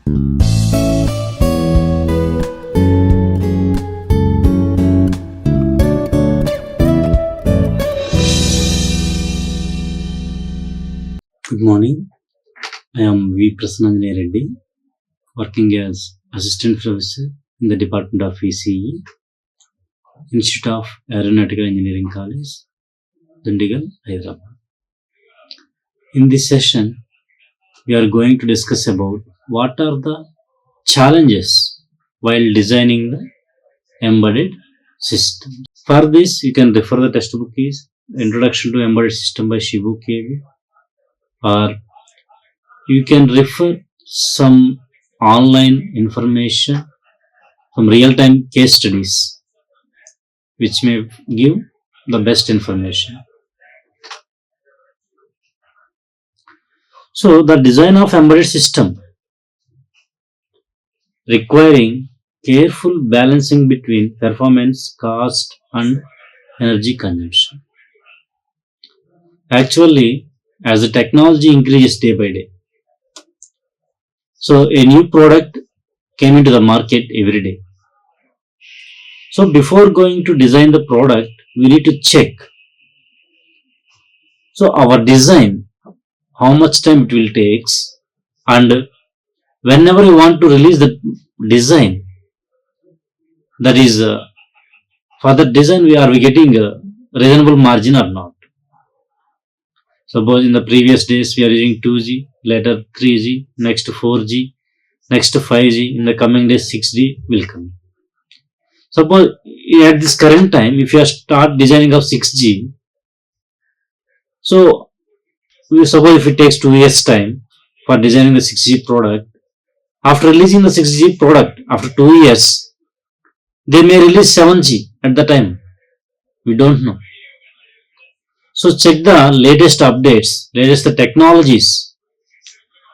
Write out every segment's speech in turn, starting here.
Good morning. I am Prasannanjaneya Reddy, working as Assistant Professor in the Department of ECE, Institute of Aeronautical Engineering College, Dundigal, Hyderabad. In this session, we are going to discuss about what are the challenges while designing the embedded system. For this, you can refer the textbook is Introduction to Embedded System by Shibu KV, or you can refer some online information, some real-time case studies, which may give the best information. So, the design of embedded system requiring careful balancing between performance, cost, and energy consumption. Actually, as the technology increases day by day, so a new product came into the market every day. So before going to design the product, we need to check. So our design, how much time it will take, and whenever you want to release the design, that is for the design we are getting a reasonable margin or not. Suppose in the previous days we are using 2G, later 3G, next 4G, next 5G, in the coming days 6G will come. Suppose at this current time, if you start designing of 6G, so suppose if it takes 2 years time for designing the 6G product, after releasing the 6G product, after 2 years, they may release 7G at the time. We don't know. So check the latest updates, latest technologies,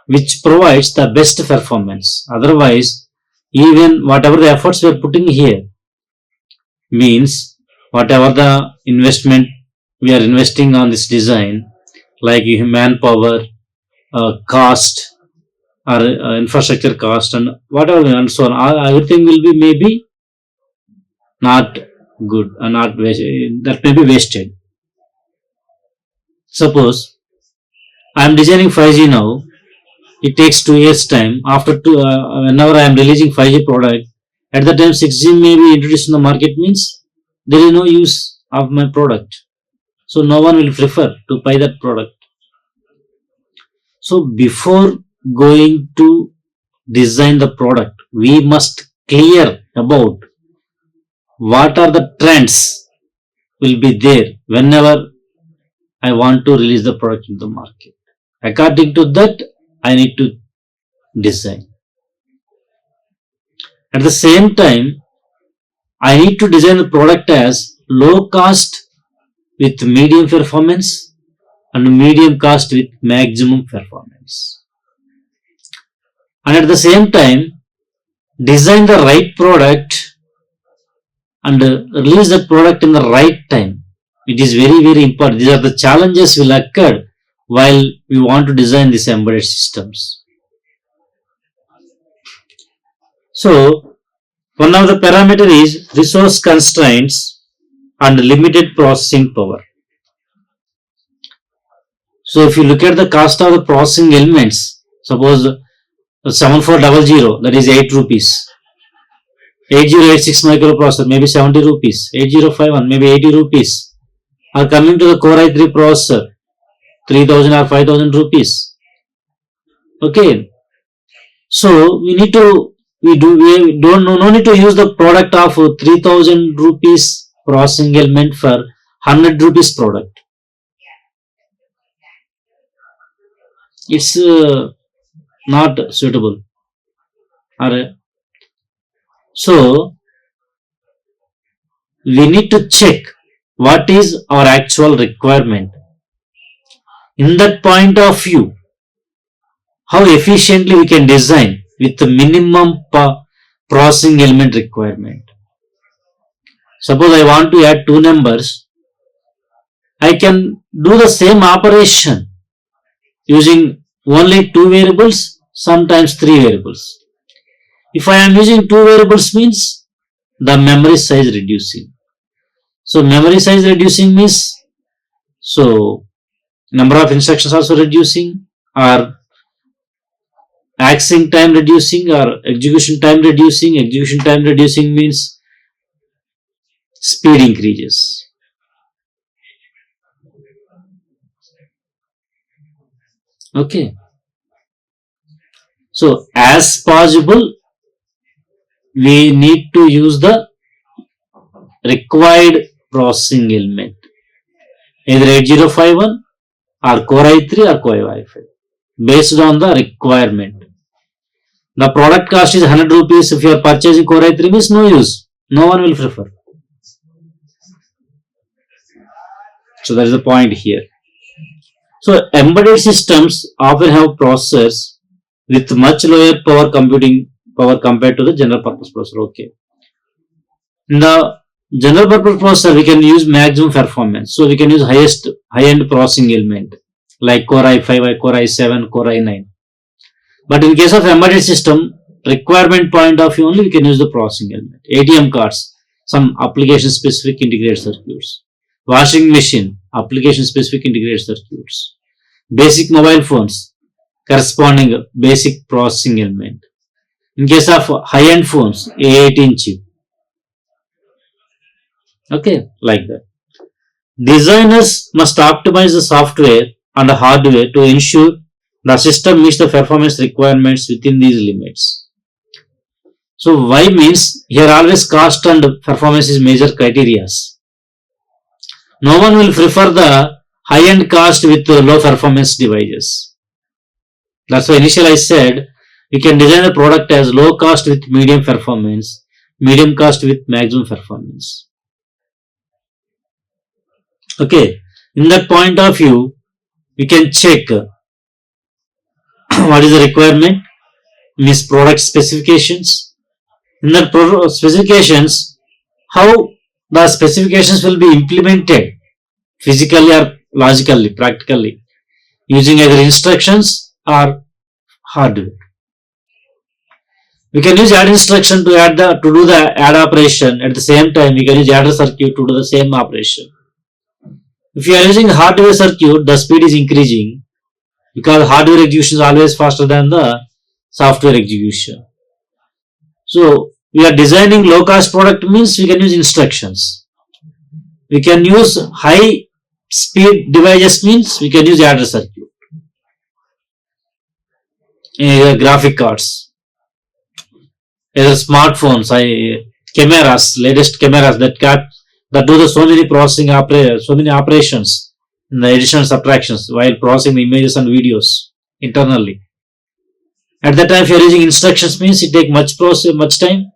which provides the best performance. Otherwise, even whatever the efforts we are putting here, means whatever the investment we are investing on this design, like manpower, cost, or infrastructure cost, and whatever, and so on, everything will be maybe not good and not that may be wasted. Suppose I am designing 5G now, it takes 2 years time. After whenever I am releasing 5G product, at the time 6G may be introduced in the market, means there is no use of my product. So no one will prefer to buy that product. So before going to design the product, we must clear about what are the trends will be there whenever I want to release the product in the market. According to that, I need to design. At the same time, I need to design the product as low cost with medium performance and medium cost with maximum performance. And at the same time, design the right product and release the product in the right time. It is very, very important. These are the challenges will occur while we want to design these embedded systems. So, one of the parameters is resource constraints and limited processing power. So, if you look at the cost of the processing elements, suppose 7400, that is 8 rupees. 8086 microprocessor, maybe 70 rupees. 8051, maybe 80 rupees. Are coming to the Core i3 processor, 3000 or 5000 rupees. Okay. So we need to, we don't no need to use the product of 3000 rupees processing element for 100 rupees product. It's not suitable. Alright. So we need to check what is our actual requirement. In that point of view, how efficiently we can design with the minimum processing element requirement. Suppose I want to add 2 numbers, I can do the same operation using only 2 variables, sometimes 3 variables. If I am using two variables means the memory size reducing. So memory size reducing means, so number of instructions also reducing, or accessing time reducing, or execution time reducing. Execution time reducing means speed increases. Okay. So as possible, we need to use the required processing element, either 8051 or Core i3 or Core i5, based on the requirement. The product cost is 100 rupees. If you are purchasing Core i3 means no use. No one will prefer. So that is the point here. So embedded systems often have processors with much lower power computing power compared to the general purpose processor. Okay. In the general purpose processor, we can use maximum performance. So we can use high-end processing element like Core i5, Core i7, Core i9. But in case of embedded system, requirement point of view only, we can use the processing element. ATM cards, some application specific integrated circuits. Washing machine, application specific integrated circuits. Basic mobile phones, corresponding basic processing element. In case of high-end phones, A18 chip. Okay, like that. Designers must optimize the software and the hardware to ensure the system meets the performance requirements within these limits. So why means here always cost and performance is major criteria. No one will prefer the high-end cost with low performance devices. That's why initially I said we can design a product as low cost with medium performance, medium cost with maximum performance. Okay, in that point of view, we can check what is the requirement, means product specifications. In the specifications, how the specifications will be implemented physically or logically, practically, using either instructions or hardware. We can use add instruction to do the add operation. At the same time, we can use adder circuit to do the same operation. If you are using hardware circuit, the speed is increasing because hardware execution is always faster than the software execution. So we are designing low cost product means we can use instructions. We can use high speed devices means we can use adder circuit. Graphic cards, either smartphones, cameras, latest cameras that do the so many processing so many operations in the addition and subtractions while processing the images and videos internally. At that time, if you are using instructions means it takes much time,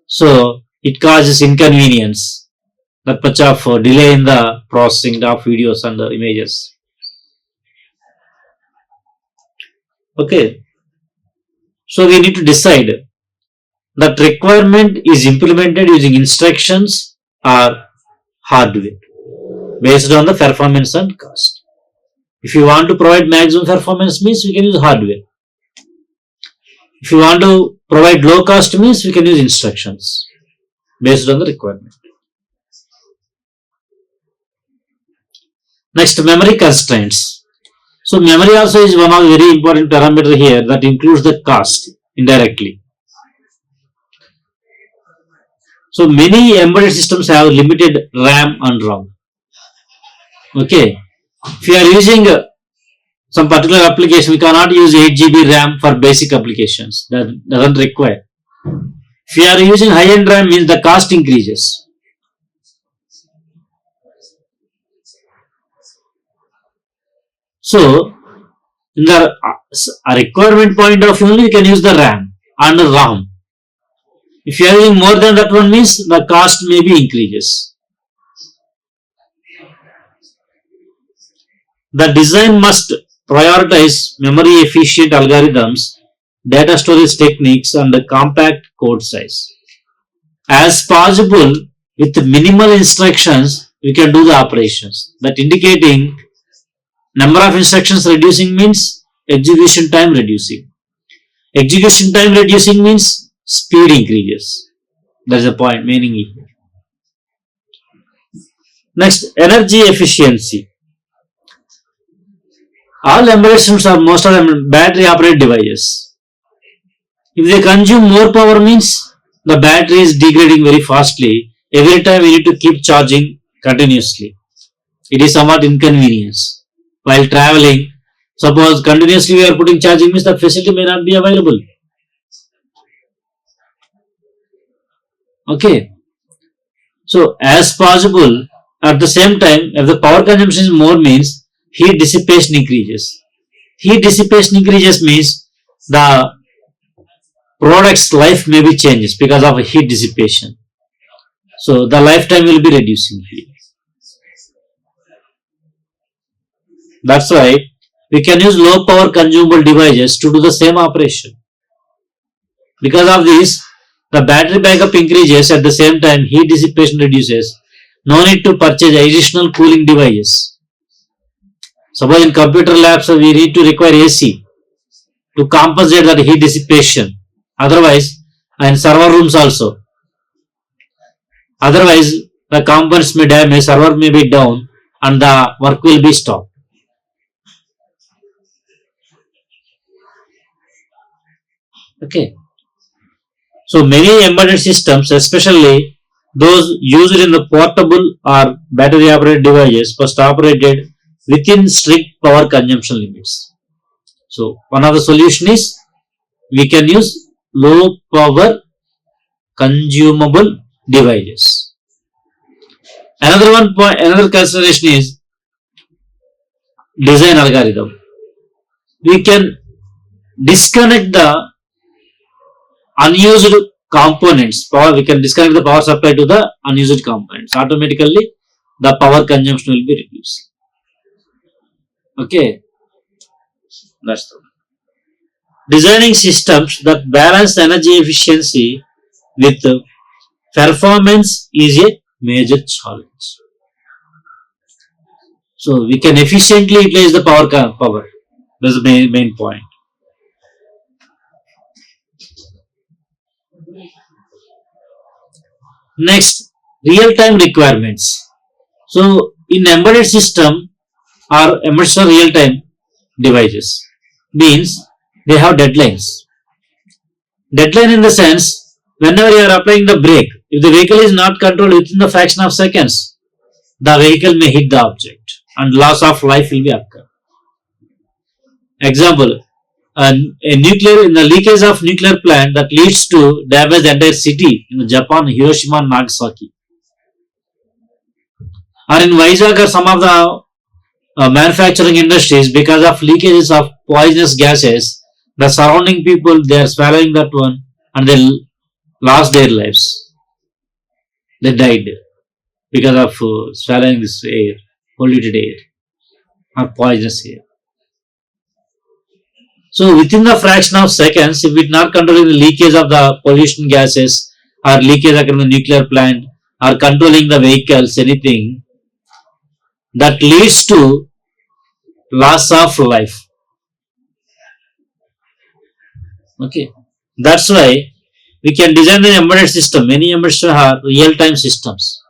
so it causes inconvenience, that much of delay in the processing of videos and the images. Okay, so we need to decide that requirement is implemented using instructions or hardware based on the performance and cost. If you want to provide maximum performance means we can use hardware. If you want to provide low cost means we can use instructions based on the requirement. Next, memory constraints. So memory also is one of the very important parameter here that includes the cost indirectly. So many embedded systems have limited RAM and ROM. Okay, if you are using some particular application, we cannot use 8 GB RAM for basic applications. That doesn't require. If you are using high-end RAM, means the cost increases. So, in the requirement point of view, only you can use the RAM and the ROM. If you are using more than that one, means the cost may be increases. The design must prioritize memory efficient algorithms, data storage techniques, and the compact code size. As possible, with minimal instructions, we can do the operations. That indicating number of instructions reducing means execution time reducing. Execution time reducing means speed increases. That's the point, meaning here. Next, energy efficiency. All embedded systems are most of them battery operated devices. If they consume more power means the battery is degrading very fastly. Every time we need to keep charging continuously. It is somewhat inconvenience. While traveling, suppose continuously we are putting charging means that facility may not be available. Okay. So as possible, at the same time, if the power consumption is more means heat dissipation increases. Heat dissipation increases means the product's life may be changes because of heat dissipation. So the lifetime will be reducing here. That's why we can use low power consumable devices to do the same operation. Because of this, the battery backup increases, at the same time heat dissipation reduces. No need to purchase additional cooling devices. Suppose in computer labs we need to require AC to compensate that heat dissipation. Otherwise, in server rooms also. Otherwise, the components may damage, server may be down, and the work will be stopped. Okay. So many embedded systems, especially those used in the portable or battery operated devices, must operated within strict power consumption limits. So one of the solution is we can use low power consumable devices. Another consideration is design algorithm. We can disconnect the unused components. We can disconnect the power supply to the unused components. Automatically, the power consumption will be reducing. Okay, that's the one. Designing systems that balance energy efficiency with performance is a major challenge. So we can efficiently utilize the power. That's the main point. Next, real-time requirements. So in embedded system or embedded real-time devices means they have deadlines. Deadline in the sense, whenever you are applying the brake, if the vehicle is not controlled within the fraction of seconds, the vehicle may hit the object and loss of life will be occur. Example, in the leakage of nuclear plant that leads to damage the entire city in Japan, Hiroshima and Nagasaki. Or in Vizag or some of the manufacturing industries, because of leakages of poisonous gases, the surrounding people, they are swallowing that one and they lost their lives. They died because of swallowing this air, polluted air or poisonous air. So within the fraction of seconds, if we are not controlling the leakage of the pollution gases or leakage in the nuclear plant or controlling the vehicles, anything that leads to loss of life. Okay, that's why we can design an embedded system. Many embedded systems are real-time systems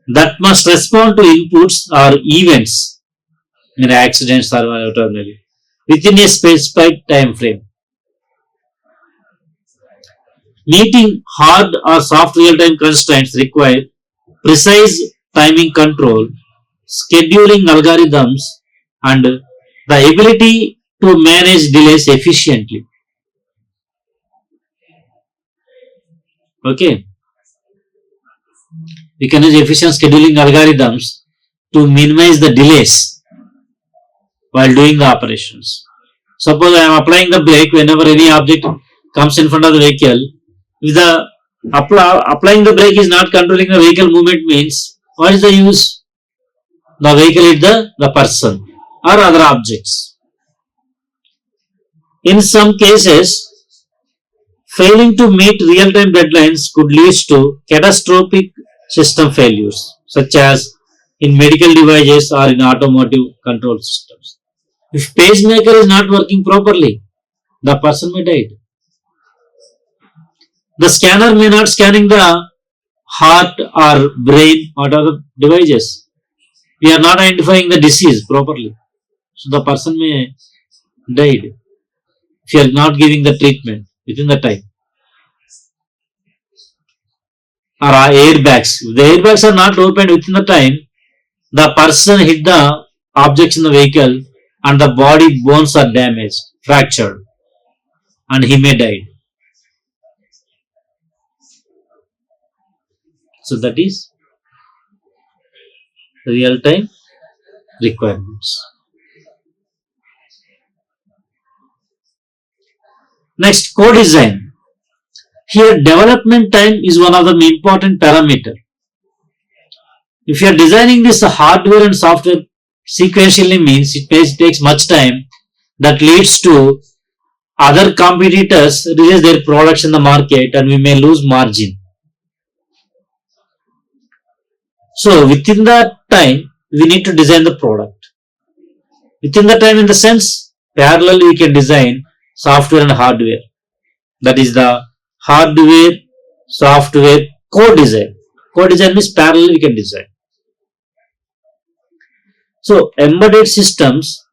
that must respond to inputs or events in accidents or whatever within a specified time frame. Meeting hard or soft real-time constraints require precise timing control, scheduling algorithms, and the ability to manage delays efficiently. Okay, we can use efficient scheduling algorithms to minimize the delays while doing the operations. Suppose I am applying the brake whenever any object comes in front of the vehicle. If the applying the brake is not controlling the vehicle movement means what is the use? The vehicle hit the person or other objects. In some cases, failing to meet real-time deadlines could lead to catastrophic system failures, such as in medical devices or in automotive control systems. If pacemaker is not working properly, the person may die. The scanner may not scanning the heart or brain or other devices. We are not identifying the disease properly. So the person may died if you are not giving the treatment within the time. Or airbags. If the airbags are not opened within the time, the person hit the objects in the vehicle and the body bones are damaged, fractured, and he may die. So that is real time requirements. Next, co-design. Here, development time is one of the important parameter. If you are designing this hardware and software sequentially means it takes much time, that leads to other competitors release their products in the market and we may lose margin. So within that time, we need to design the product. Within the time in the sense, parallel we can design software and hardware. That is the hardware, software, co-design. Co-design means parallel we can design. So embedded systems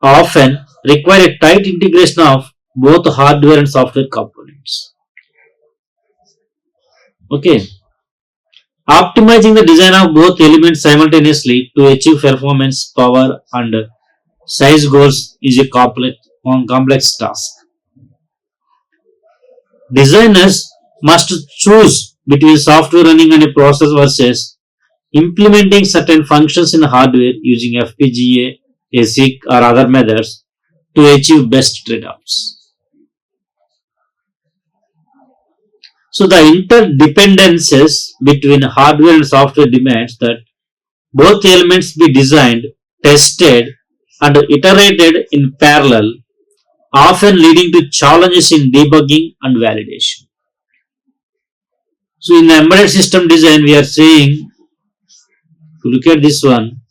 often require a tight integration of both hardware and software components. Okay. Optimizing the design of both elements simultaneously to achieve performance, power, and size goals is a complex task. Designers must choose between software running on a process versus implementing certain functions in hardware using FPGA, ASIC, or other methods to achieve best trade-offs. So the interdependencies between hardware and software demands that both elements be designed, tested, and iterated in parallel, often leading to challenges in debugging and validation. So in the embedded system design, we are saying, to look at this one.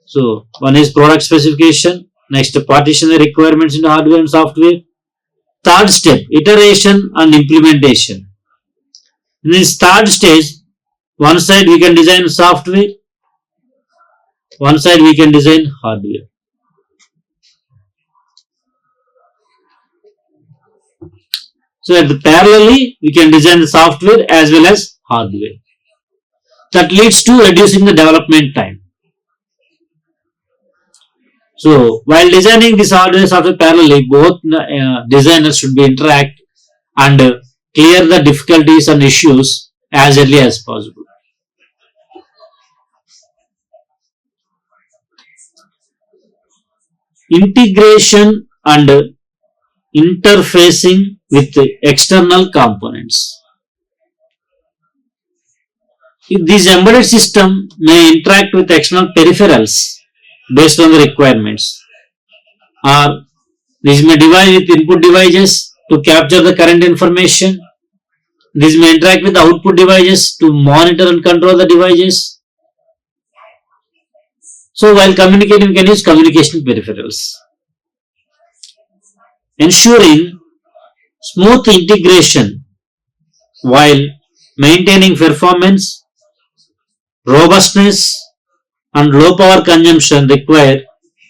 So one is product specification, next partition the requirements in hardware and software. Third step, iteration and implementation. In this third stage, one side we can design software, one side we can design hardware. So at the parallelly, we can design the software as well as hardware. That leads to reducing the development time. So while designing this hardware and software parallelly, both designers should be interact and clear the difficulties and issues as early as possible. Integration and interfacing with external components. This embedded system may interact with external peripherals based on the requirements, or this may devise with input devices to capture the current information. This may interact with the output devices to monitor and control the devices. So while communicating, we can use communication peripherals. Ensuring smooth integration while maintaining performance, robustness, and low power consumption require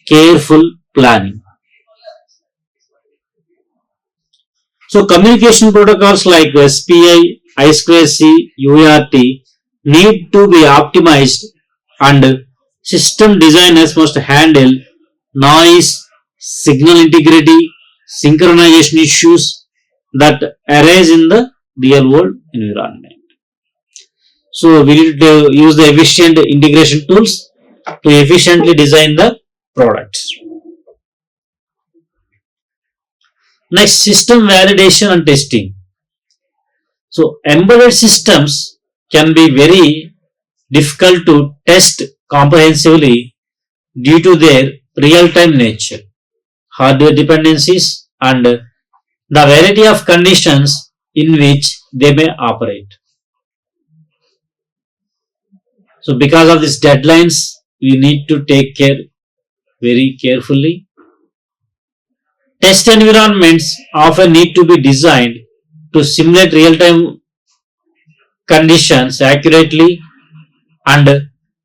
careful planning. So communication protocols like SPI, I2C, UART need to be optimized, and system designers must handle noise, signal integrity, synchronization issues that arise in the real world environment. So we need to use the efficient integration tools to efficiently design the products. Next, system validation and testing. So embedded systems can be very difficult to test comprehensively due to their real-time nature, hardware dependencies, and the variety of conditions in which they may operate. So because of these deadlines, we need to take care very carefully Test environments often need to be designed to simulate real-time conditions accurately, and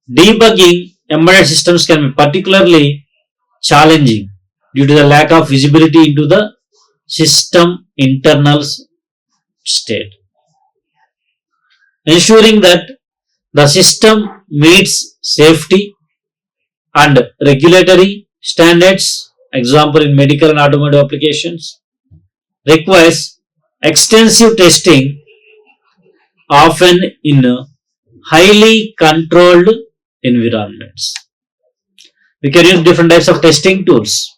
debugging embedded systems can be particularly challenging due to the lack of visibility into the system internal state. Ensuring that the system meets safety and regulatory standards, example in medical and automotive applications, requires extensive testing, often in highly controlled environments. We can use different types of testing tools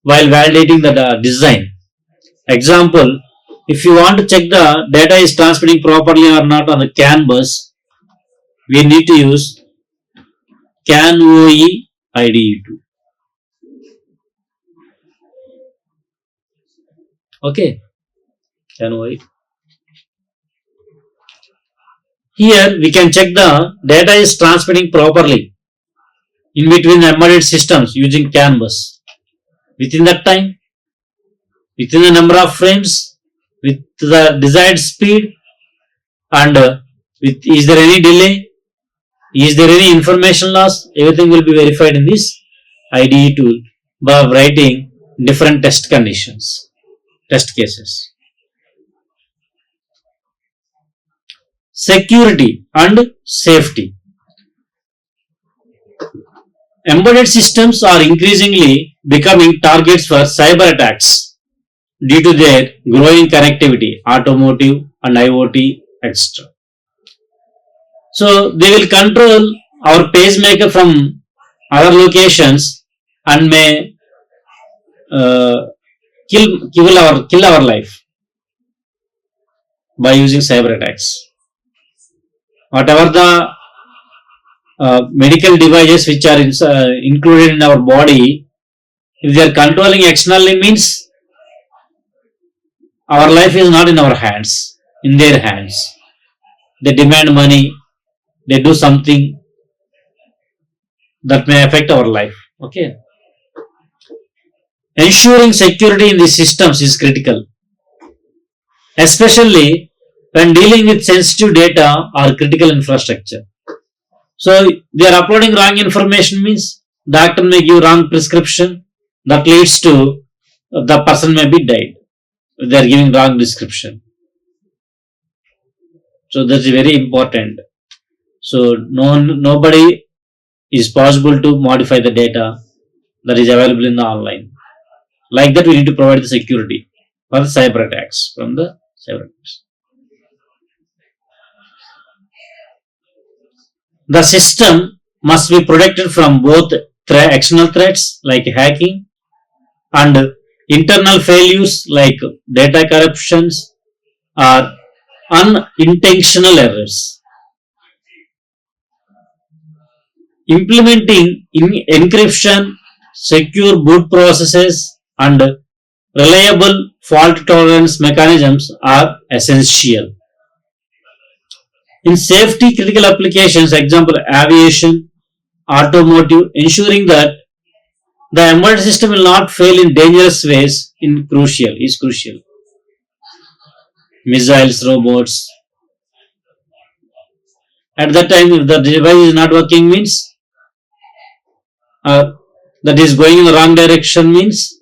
while validating the design. Example, if you want to check the data is transmitting properly or not on the CAN bus, we need to use CAN OE IDE2. Okay, CAN OE. Here we can check the data is transmitting properly in between the embedded systems using CAN bus. Within that time, within the number of frames, with the desired speed, and with is there any delay, is there any information loss, everything will be verified in this IDE tool by writing different test conditions, test cases. Security and safety. Embedded systems are increasingly becoming targets for cyber attacks due to their growing connectivity, automotive and IoT, etc. So they will control our pacemaker from other locations and may kill our life by using cyber attacks. Whatever the medical devices which are included in our body, if they are controlling externally, means our life is not in our hands, in their hands. They demand money, they do something that may affect our life. Okay. Ensuring security in these systems is critical, especially when dealing with sensitive data or critical infrastructure. So they are uploading wrong information, means doctor may give wrong prescription that leads to the person may be died. They are giving wrong description. So that's very important. So nobody is possible to modify the data that is available in the online. Like that, we need to provide the security for the cyber attacks from the cyber attacks. The system must be protected from both external threats like hacking and internal failures like data corruptions or unintentional errors. Implementing encryption, secure boot processes, and reliable fault tolerance mechanisms are essential. In safety critical applications, example aviation, automotive, ensuring that the embedded system will not fail in dangerous ways is crucial. Missiles, robots. At that time, if the device is not working, means that is going in the wrong direction, means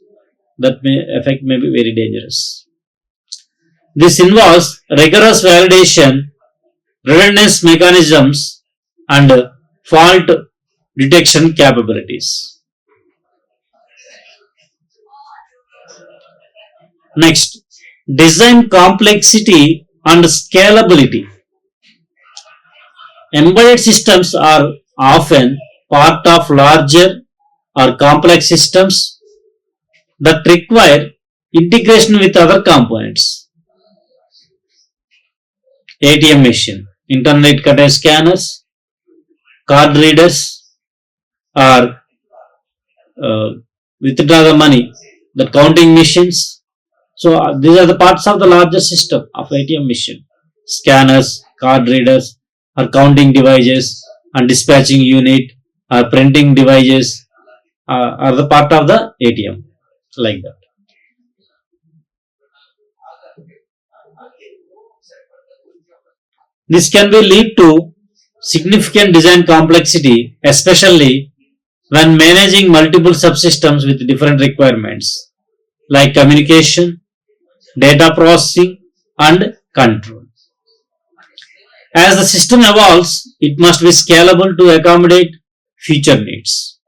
that effect may be very dangerous. This involves rigorous validation, redundancy mechanisms, and fault detection capabilities. Next, design complexity and scalability. Embedded systems are often part of larger or complex systems that require integration with other components. ATM machine, internet contained scanners, card readers, or withdraw the money, the counting machines. So these are the parts of the larger system of ATM machine. Scanners, card readers, or counting devices, and dispatching unit, or printing devices are the part of the ATM, like that. This can be lead to significant design complexity, especially when managing multiple subsystems with different requirements like communication, data processing, and control. As the system evolves, it must be scalable to accommodate future needs.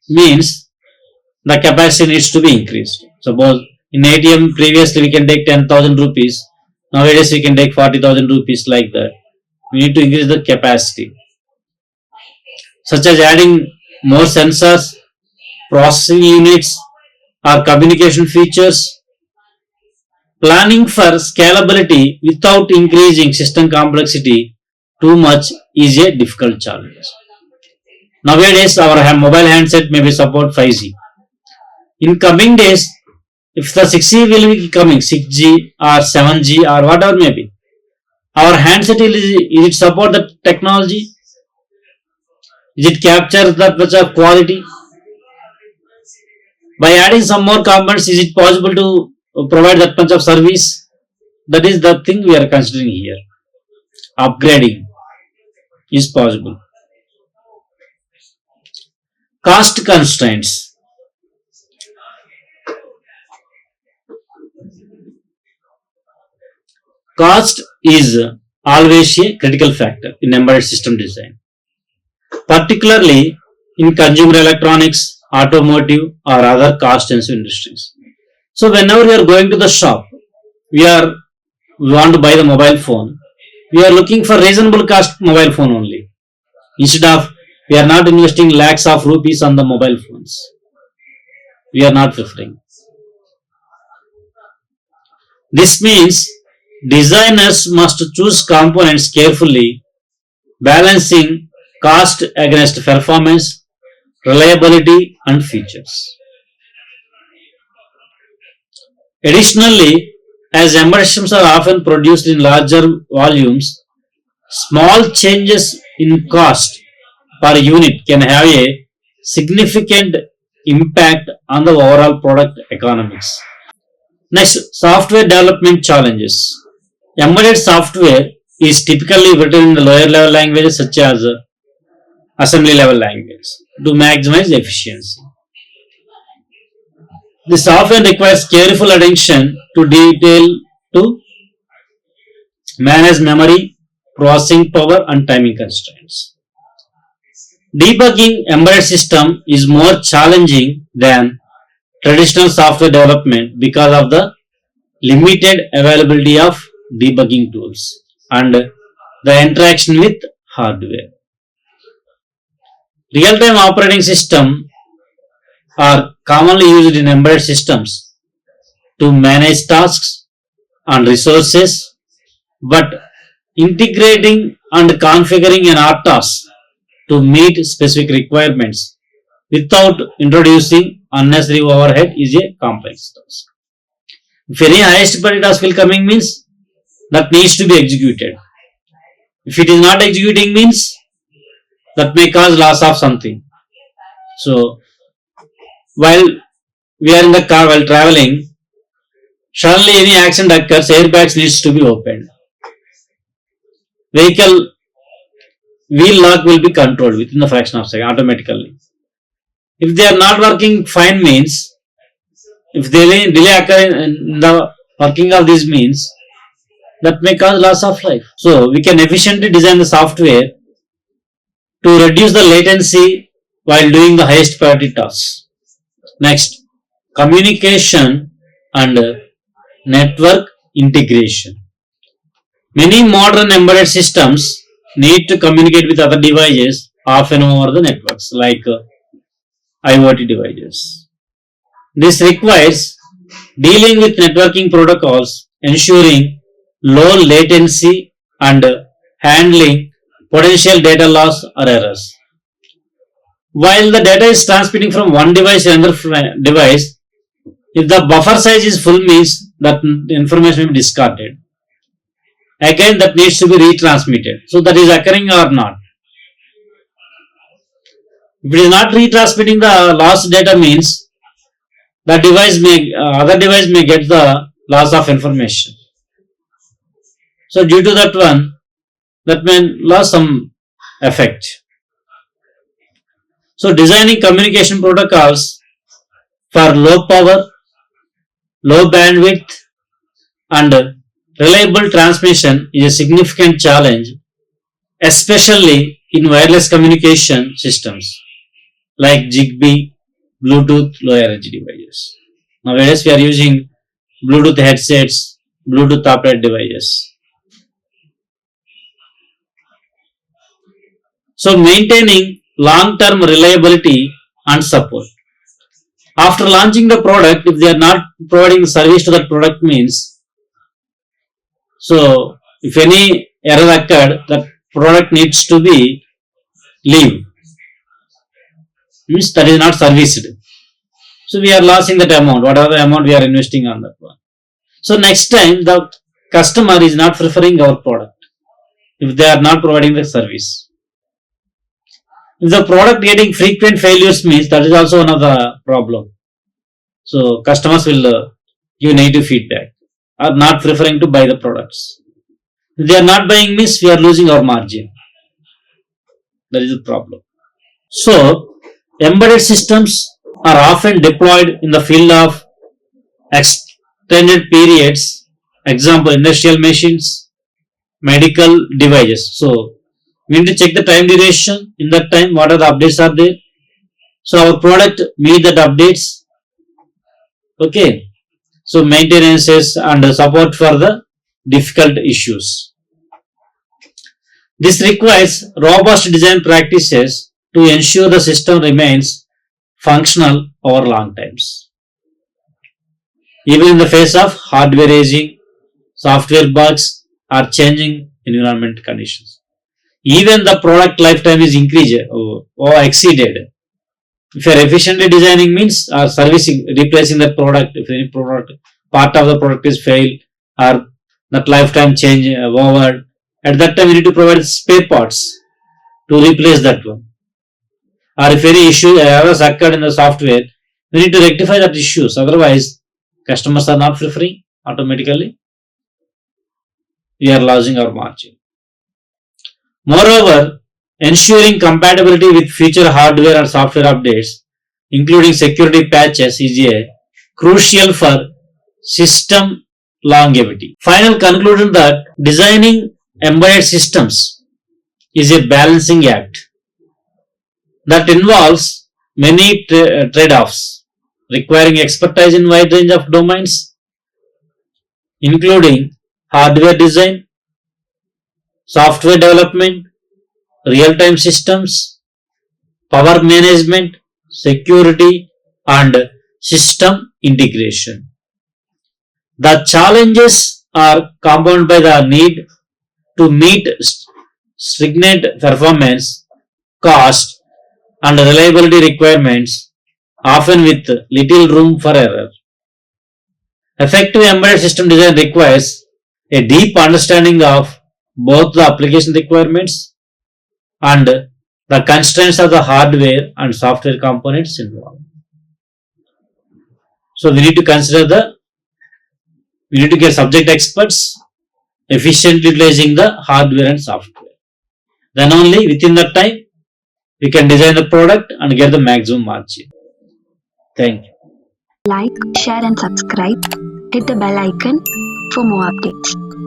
Means the capacity needs to be increased. Suppose in ATM previously we can take 10,000 rupees. Nowadays we can take 40,000 rupees like that. We need to increase the capacity, such as adding more sensors, processing units, or communication features. Planning for scalability without increasing system complexity too much is a difficult challenge. Nowadays, our mobile handset may be support 5G. In coming days, if the 6G will be coming, 6G or 7G or whatever may be, our handset is it support the technology? Is it capture that much of quality? By adding some more components, is it possible to provide that much of service? That is the thing we are considering here. Upgrading is possible. Cost constraints. Cost is always a critical factor in embedded system design, particularly in consumer electronics, automotive, or other cost-intensive industries. So, whenever we are going to the shop, we want to buy the mobile phone. We are looking for reasonable cost mobile phone only. Instead of we are not investing lakhs of rupees on the mobile phones. We are not preferring. This means designers must choose components carefully, balancing cost against performance, reliability, and features. Additionally, as embedded systems are often produced in larger volumes, small changes in cost per unit can have a significant impact on the overall product economics. Next, software development challenges. Embedded software is typically written in the lower level languages such as assembly level language to maximize efficiency. The software requires careful attention to detail to manage memory, processing power, and timing constraints. Debugging embedded system is more challenging than traditional software development because of the limited availability of debugging tools and the interaction with hardware. Real-time operating systems are commonly used in embedded systems to manage tasks and resources, but integrating and configuring an RTOS to meet specific requirements without introducing unnecessary overhead is a complex task. If any highest priority task will coming means that needs to be executed. If it is not executing means that may cause loss of something. So while we are in the car while traveling, suddenly any accident occurs, airbags needs to be opened. Vehicle wheel lock will be controlled within the fraction of a second automatically. If they are not working fine means, if delay occur in the working of these means, that may cause loss of life. So we can efficiently design the software to reduce the latency while doing the highest priority tasks. Next, communication and network integration. Many modern embedded systems need to communicate with other devices, often over the networks like IoT devices. This requires dealing with networking protocols, ensuring low latency and handling potential data loss or errors. While the data is transmitting from one device to another device, if the buffer size is full means that information will be discarded. Again, that needs to be retransmitted. So that is occurring or not. If it is not retransmitting the lost data means the other device may get the loss of information. So due to that one, that may lose some effect. So designing communication protocols for low power, low bandwidth and reliable transmission is a significant challenge, especially in wireless communication systems like Zigbee, Bluetooth, low energy devices. Nowadays we are using Bluetooth headsets, Bluetooth operated devices. So maintaining long-term reliability and support. After launching the product, if they are not providing service to that product means, so if any error occurred, that product needs to be leave. Means that is not serviced. So we are losing that amount, whatever the amount we are investing on that one. So next time the customer is not preferring our product if they are not providing the service. If the product getting frequent failures means that is also one of the problem. So customers will give negative feedback or not preferring to buy the products. If they are not buying means we are losing our margin. That is the problem. So embedded systems are often deployed in the field of extended periods. Example, industrial machines, medical devices. So we need to check the time duration. In that time, what are the updates are there? So our product meet that updates. Okay. So maintenances and support for the difficult issues. This requires robust design practices to ensure the system remains functional over long times. Even in the face of hardware aging, software bugs, or changing environment conditions. Even the product lifetime is increased or exceeded. If you are efficiently designing means or servicing, replacing the product, if any product part of the product is failed or that lifetime change over, at that time you need to provide spare parts to replace that one. Or if any issue errors occurred in the software, we need to rectify that issues. Otherwise, customers are not preferring automatically. We are losing our margin. Moreover, ensuring compatibility with future hardware and software updates, including security patches, is a crucial for system longevity. Final conclusion that designing embedded systems is a balancing act that involves many trade-offs, requiring expertise in wide range of domains, including hardware design, software development, real-time systems, power management, security, and system integration. The challenges are compounded by the need to meet stringent performance, cost, and reliability requirements, often with little room for error. Effective embedded system design requires a deep understanding of both the application requirements and the constraints of the hardware and software components involved. So we need to get subject experts efficiently utilizing the hardware and software. Then only within that time we can design the product and get the maximum margin. Thank you. Like, share and subscribe. Hit the bell icon for more updates.